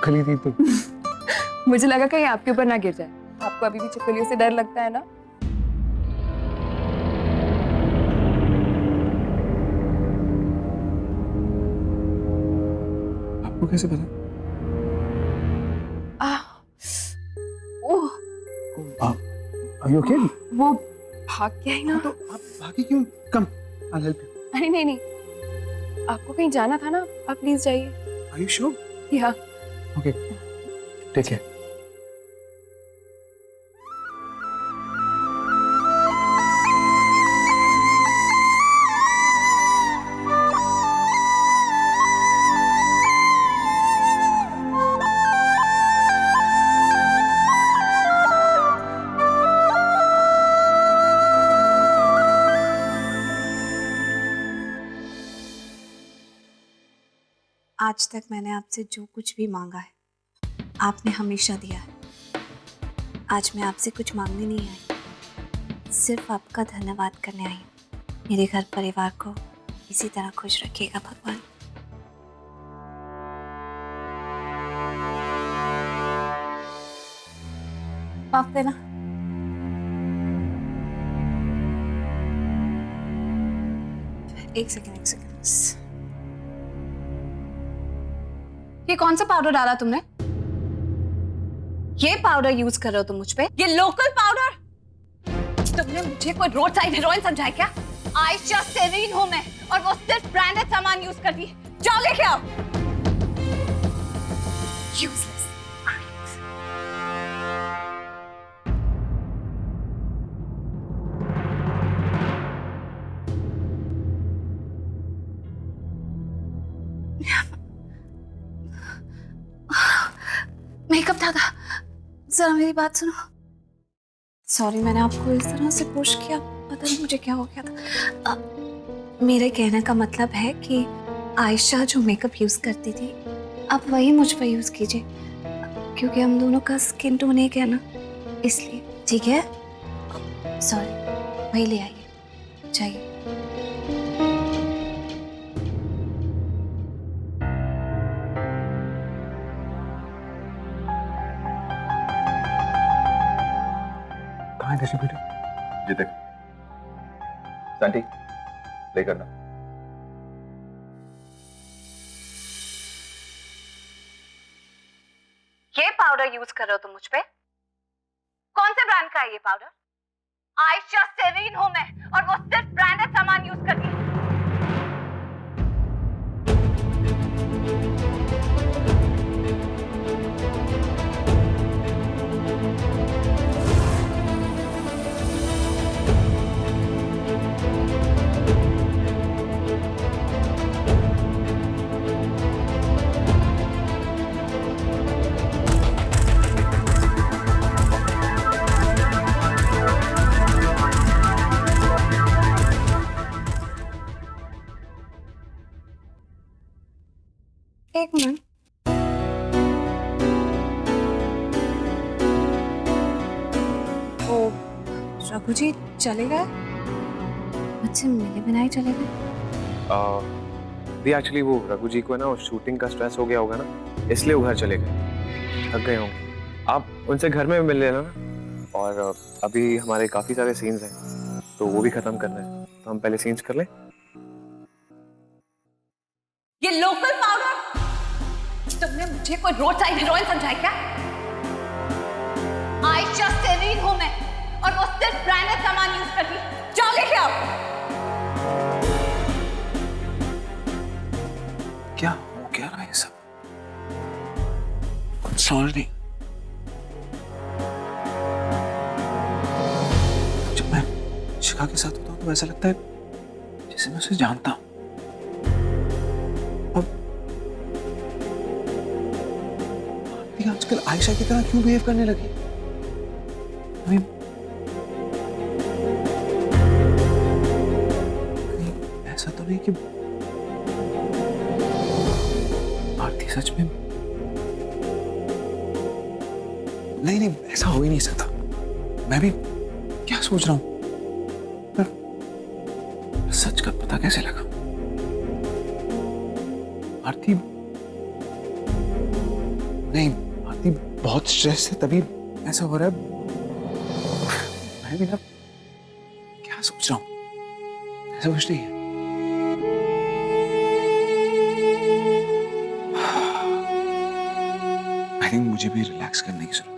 छिपकली थी तो। मुझे लगा कहीं आपके ऊपर ना गिर जाए। आपको अभी भी छिपकलियों से डर लगता है ना? आपको कैसे पता? ओह, Are you okay? वो भाग गया ही ना। तो आप भागे क्यों? कम, I'll help you. अरे नहीं नहीं, आपको कहीं जाना था ना, आप प्लीज जाइए। Are you sure? या Okay. Take care. आज तक मैंने आपसे जो कुछ भी मांगा है आपने हमेशा दिया है। आज मैं आपसे कुछ मांगने नहीं आई, सिर्फ आपका धन्यवाद करने आई हूँ। मेरे घर परिवार को इसी तरह खुश रखिएगा भगवान। माफ देना। एक सेकंड। ये कौन सा पाउडर डाला तुमने? ये पाउडर यूज कर रहे हो तुम मुझ पे? ये लोकल पाउडर? तुमने मुझे कोई रोड साइड हीरोइन समझा है क्या? आयशा सेरीन हूं मैं और वो सिर्फ ब्रांडेड सामान यूज करती है। जाओ लेके आओ। यूजलेस। मेकअप था। जरा मेरी बात सुनो। सॉरी मैंने आपको इस तरह से पुश किया, पता नहीं मुझे क्या हो गया था। मेरे कहने का मतलब है कि आयशा जो मेकअप यूज करती थी आप वही मुझ पर यूज कीजिए, क्योंकि हम दोनों का स्किन टोन एक है ना, इसलिए। ठीक है? सॉरी, वही ले आइए। जाइए। कहाँ है ऋषि बेटा? ये देख सांटी, ले करना। ये पाउडर यूज कर रहे हो तुम मुझ पे? कौन से ब्रांड का है ये पाउडर? आयशा सेरीन हूं मैं और वो सिर्फ ब्रांडेड सामान यूज करती है। एक मिनट। ओ, रघु जी चले गए? मुझसे मिले बिना ही चले गए? एक्चुअली वो रघु जी को है ना, वो शूटिंग का स्ट्रेस हो गया होगा ना, इसलिए वो घर चले गए, थक गए होंगे। आप उनसे घर में मिल लेना ना, और अभी हमारे काफी सारे सीन्स हैं तो वो भी खत्म करना है, तो हम पहले सीन्स कर लें। ये लोकल पाउडर? तुमने मुझे कोई रोड साइड हीरोइन समझा है क्या? आयशा सेरीन हूं मैं और वो सिर्फ ब्रांडेड सामान यूज करती है। जाओ लेके आओ। क्या हो क्या रहा है सब? कुछ समझ नहीं। जब मैं शिखा के साथ होता हूँ तो ऐसा लगता है जैसे मैं उसे जानता हूँ। अब आरती आजकल आयशा की तरह क्यों बिहेव करने लगी? कहीं ऐसा तो नहीं कि आरती सच में? नहीं, ऐसा हो ही नहीं सकता। मैं भी क्या सोच रहा हूं, पर सच का पता कैसे लगा? आरती नहीं आरती, बहुत स्ट्रेस है तभी ऐसा हो रहा है। मैं भी ना क्या सोच रहा हूँ, ऐसा कुछ नहीं है। आई थिंक मुझे भी रिलैक्स करने की जरूरत है।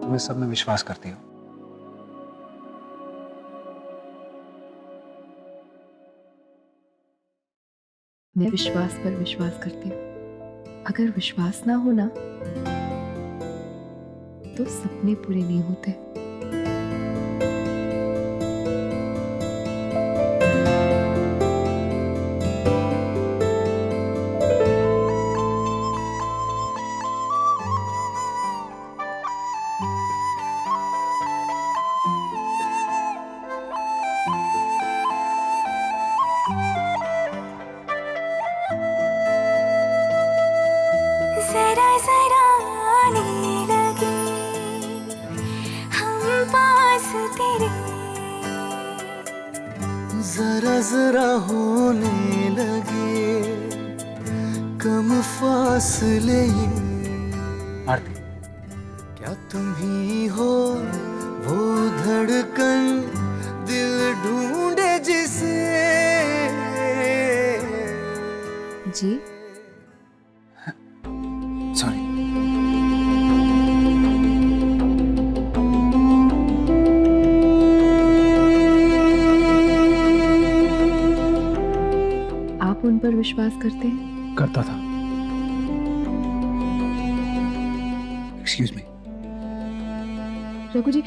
तुम इस सब में विश्वास करती हो? मैं विश्वास पर विश्वास करती हूँ। अगर विश्वास ना हो ना तो सपने पूरे नहीं होते। जरा जरा आने लगे हम पास तेरे, जरा जरा होने लगे कम फासले ये। आरती, क्या तुम ही हो वो धड़कन दिल ढूंढे जिसे। जी सॉरी। आप उन पर विश्वास करते हैं? करता था। Excuse me. रघु जी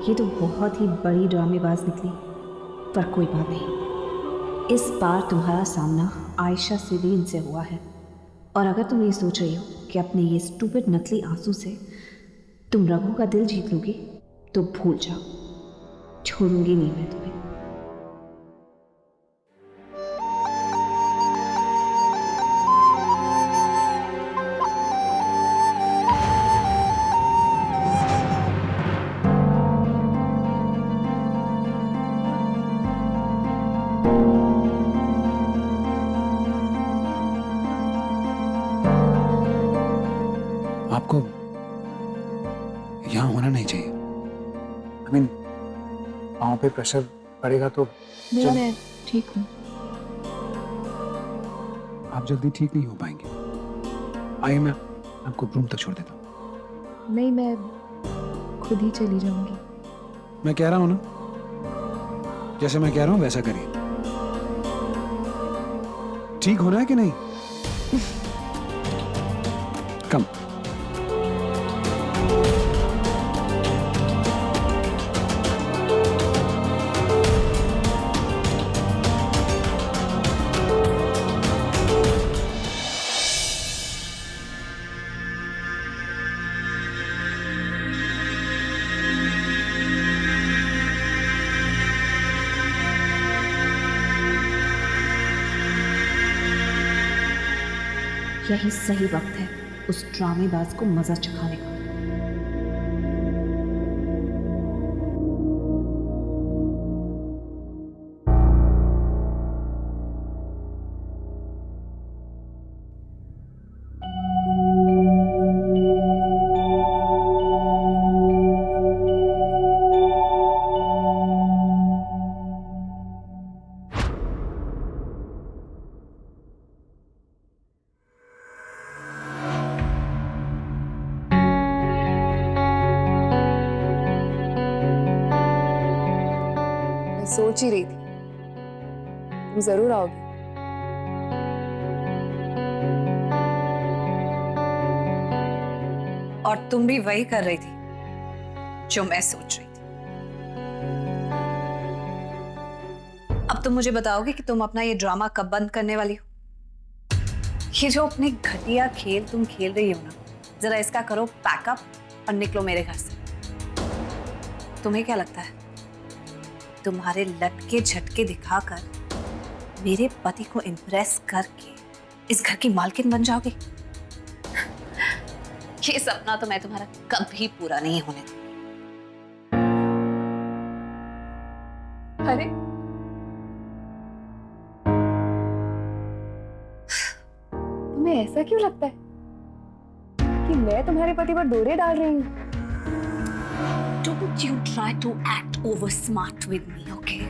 ये तो बहुत ही बड़ी ड्रामेबाज निकली, पर कोई बात नहीं। इस बार तुम्हारा सामना आयशा सिरीन से हुआ है, और अगर तुम ये सोच रही हो कि अपने ये स्टूपिड नकली आंसू से तुम रघु का दिल जीत लोगी तो भूल जाओ, छोड़ूंगी नहीं मैं तुम्हें। आपको यहाँ होना नहीं चाहिए। आई मीन पाँव पे प्रेशर पड़ेगा तो मैं ठीक हूँ। आप जल्दी ठीक नहीं हो पाएंगे। आइए मैं आपको रूम तक छोड़ देता हूँ। नहीं, मैं खुद ही चली जाऊंगी। मैं कह रहा हूँ ना, जैसे मैं कह रहा हूँ वैसा करिए। ठीक होना है कि नहीं? कम। यही सही वक्त है उस ड्रामेबाज को मजा चखाने का। सोच ही रही थी तुम जरूर आओगे। और तुम भी वही कर रही थी जो मैं सोच रही थी। अब तुम मुझे बताओगे कि तुम अपना ये ड्रामा कब बंद करने वाली हो? ये जो अपने घटिया खेल तुम खेल रही हो ना, जरा इसका करो पैकअप और निकलो मेरे घर से। तुम्हें क्या लगता है तुम्हारे लटके झटके दिखाकर मेरे पति को इम्प्रेस करके इस घर की मालकिन बन जाओगी? ये सपना तो मैं तुम्हारा कभी पूरा नहीं होने दूंगी। अरे तुम्हें ऐसा क्यों लगता है कि मैं तुम्हारे पति पर डोरे डाल रही हूँ? Don't you try to act over smart with me, okay?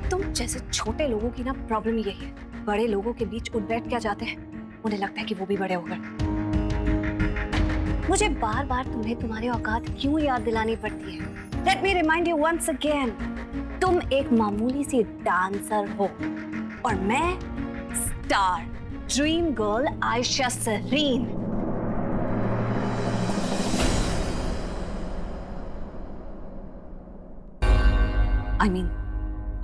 तुम जैसे छोटे लोगों की ना प्रॉब्लम यही है, बड़े लोगों के बीच उठ बैठ क्या जाते हैं, उन्हें लगता है कि वो भी बड़े हो गए। मुझे बार बार तुम्हें तुम्हारे औकात क्यों याद दिलानी पड़ती है? Let me remind you once again, तुम एक मामूली सी डांसर हो और मैं star dream girl Ayesha Sareen. I mean,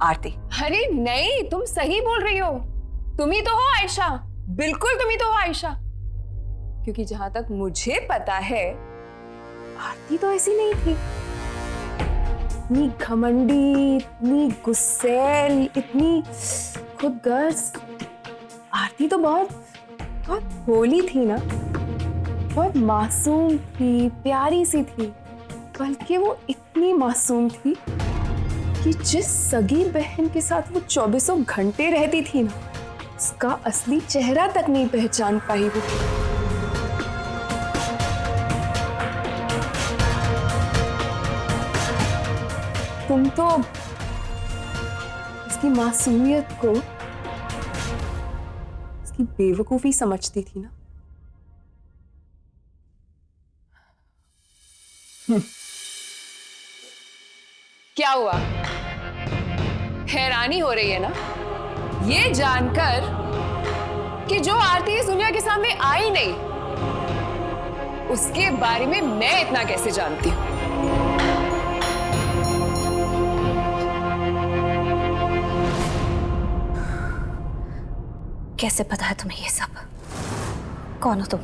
Aarti. अरे नहीं, तुम सही बोल रही हो। तुम ही तो हो आयशा, बिल्कुल तुम ही तो हो आयशा। क्योंकि जहां तक मुझे पता है आरती तो ऐसी नहीं थी। इतनी घमंडी, इतनी गुस्सैल, इतनी खुदगर्ज। आरती तो बहुत भोली थी ना, बहुत मासूम थी, प्यारी सी थी। बल्कि वो इतनी मासूम थी कि जिस सगी बहन के साथ वो 24 घंटे रहती थी ना, उसका असली चेहरा तक नहीं पहचान पाई वो। तुम तो उसकी मासूमियत को उसकी बेवकूफी समझती थी ना। क्या हुआ? हैरानी हो रही है ना ये जानकर कि जो आरती इस दुनिया के सामने आई नहीं, उसके बारे में मैं इतना कैसे जानती हूं? कैसे पता है तुम्हें ये सब? कौन हो तुम?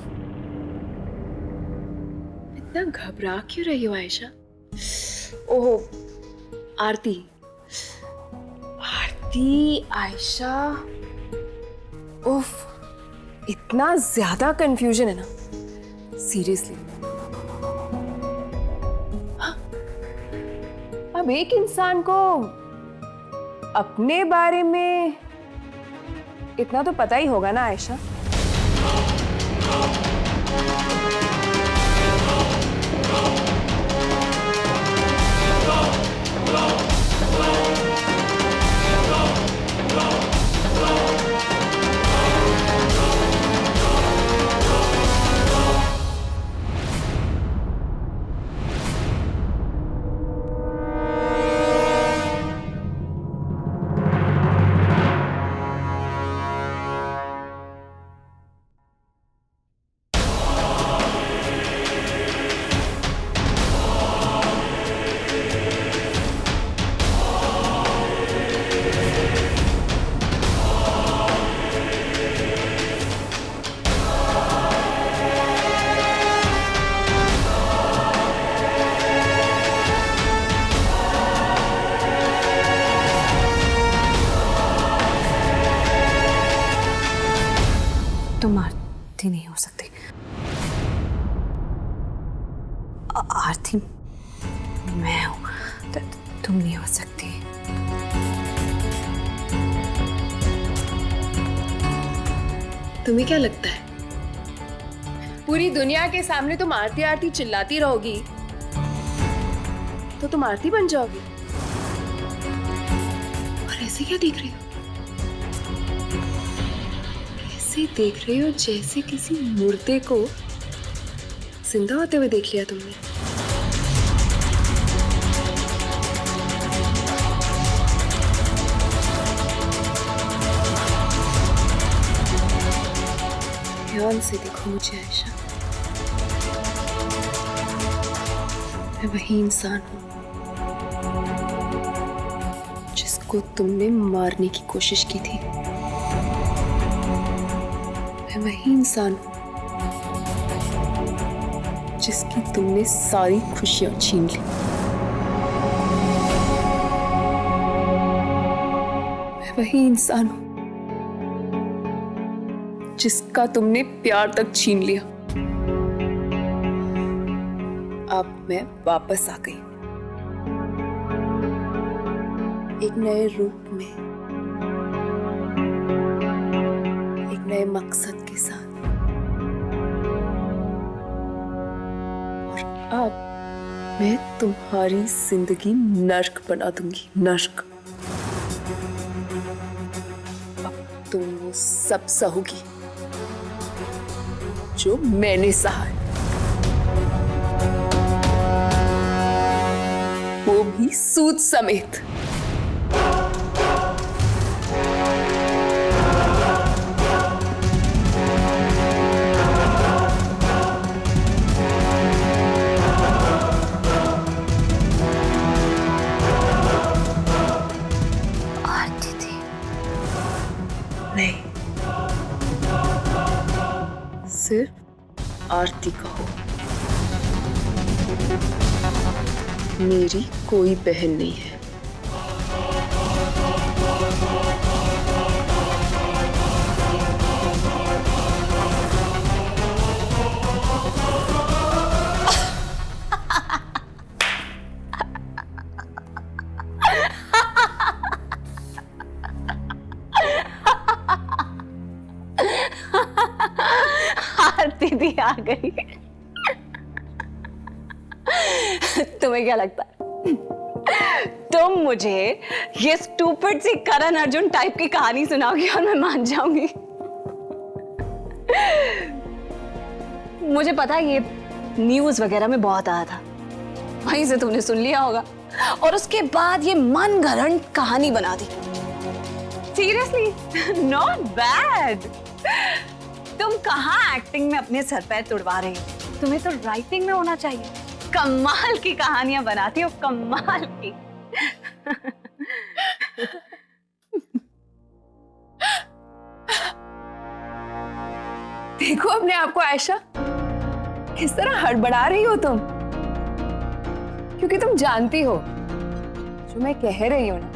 इतना घबरा क्यों रही हो आयशा? ओहो, आरती। आरती, आयशा, उफ, इतना ज्यादा कंफ्यूजन है ना, सीरियसली। अब एक इंसान को अपने बारे में इतना तो पता ही होगा ना आयशा। तुम आरती नहीं हो सकती। आरती मैं हूं, तुम नहीं हो सकती। तुम्हें क्या लगता है पूरी दुनिया के सामने तुम आरती आरती चिल्लाती रहोगी तो तुम आरती बन जाओगी? और ऐसे क्या देख रही हो? ऐसे देख रही हो जैसे किसी मुर्दे को जिंदा होते हुए देख लिया तुमने। ध्यान से देखो मुझे आयशा, मैं वही इंसान हूं जिसको तुमने मारने की कोशिश की थी। मैं वही इंसान हूं जिसकी तुमने सारी खुशियां छीन ली। मैं वही इंसान हूं जिसका तुमने प्यार तक छीन लिया। अब मैं वापस आ गई एक नए रूप में, एक नए मकसद के साथ। और अब मैं तुम्हारी जिंदगी नर्क बना दूंगी, नर्क। अब तुम वो सब सहोगी जो मैंने सहा है, वो भी सूद समेत। आरती थी। नहीं, सिर्फ आरती कहो। मेरी कोई बहन नहीं है। आरती भी आ गई। तुम्हें क्या लगता है तुम मुझे ये स्टूपिड सी करण अर्जुन टाइप की कहानी सुनाओगी और मैं मान जाऊंगी? मुझे पता है ये न्यूज वगैरह में बहुत आया था, वहीं से तुमने सुन लिया होगा और उसके बाद ये मनगढ़ंत कहानी बना दी। Seriously not bad. तुम कहाँ एक्टिंग में अपने सर पैर तुड़वा रहे हो, तुम्हें तो राइटिंग में होना चाहिए। कमाल की कहानियां बनाती हो, कमाल की। देखो अपने आप को आयशा, किस तरह हड़बड़ा रही हो तुम, क्योंकि तुम जानती हो जो मैं कह रही हूं ना,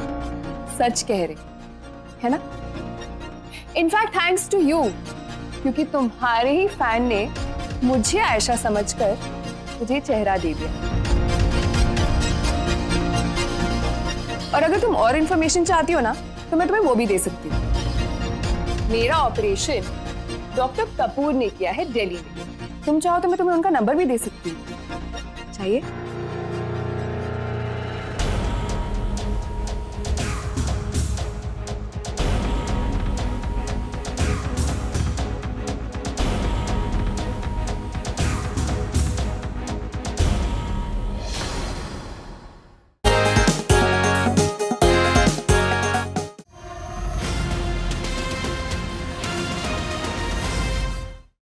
सच कह रही है ना। इनफैक्ट थैंक्स टू यू, क्योंकि तुम्हारे ही फैन ने मुझे आयशा समझकर मुझे चेहरा दे दिया। और अगर तुम और इंफॉर्मेशन चाहती हो ना, तो मैं तुम्हें वो भी दे सकती हूँ। मेरा ऑपरेशन डॉक्टर कपूर ने किया है दिल्ली में। तुम चाहो तो मैं तुम्हें उनका नंबर भी दे सकती हूँ। चाहिए?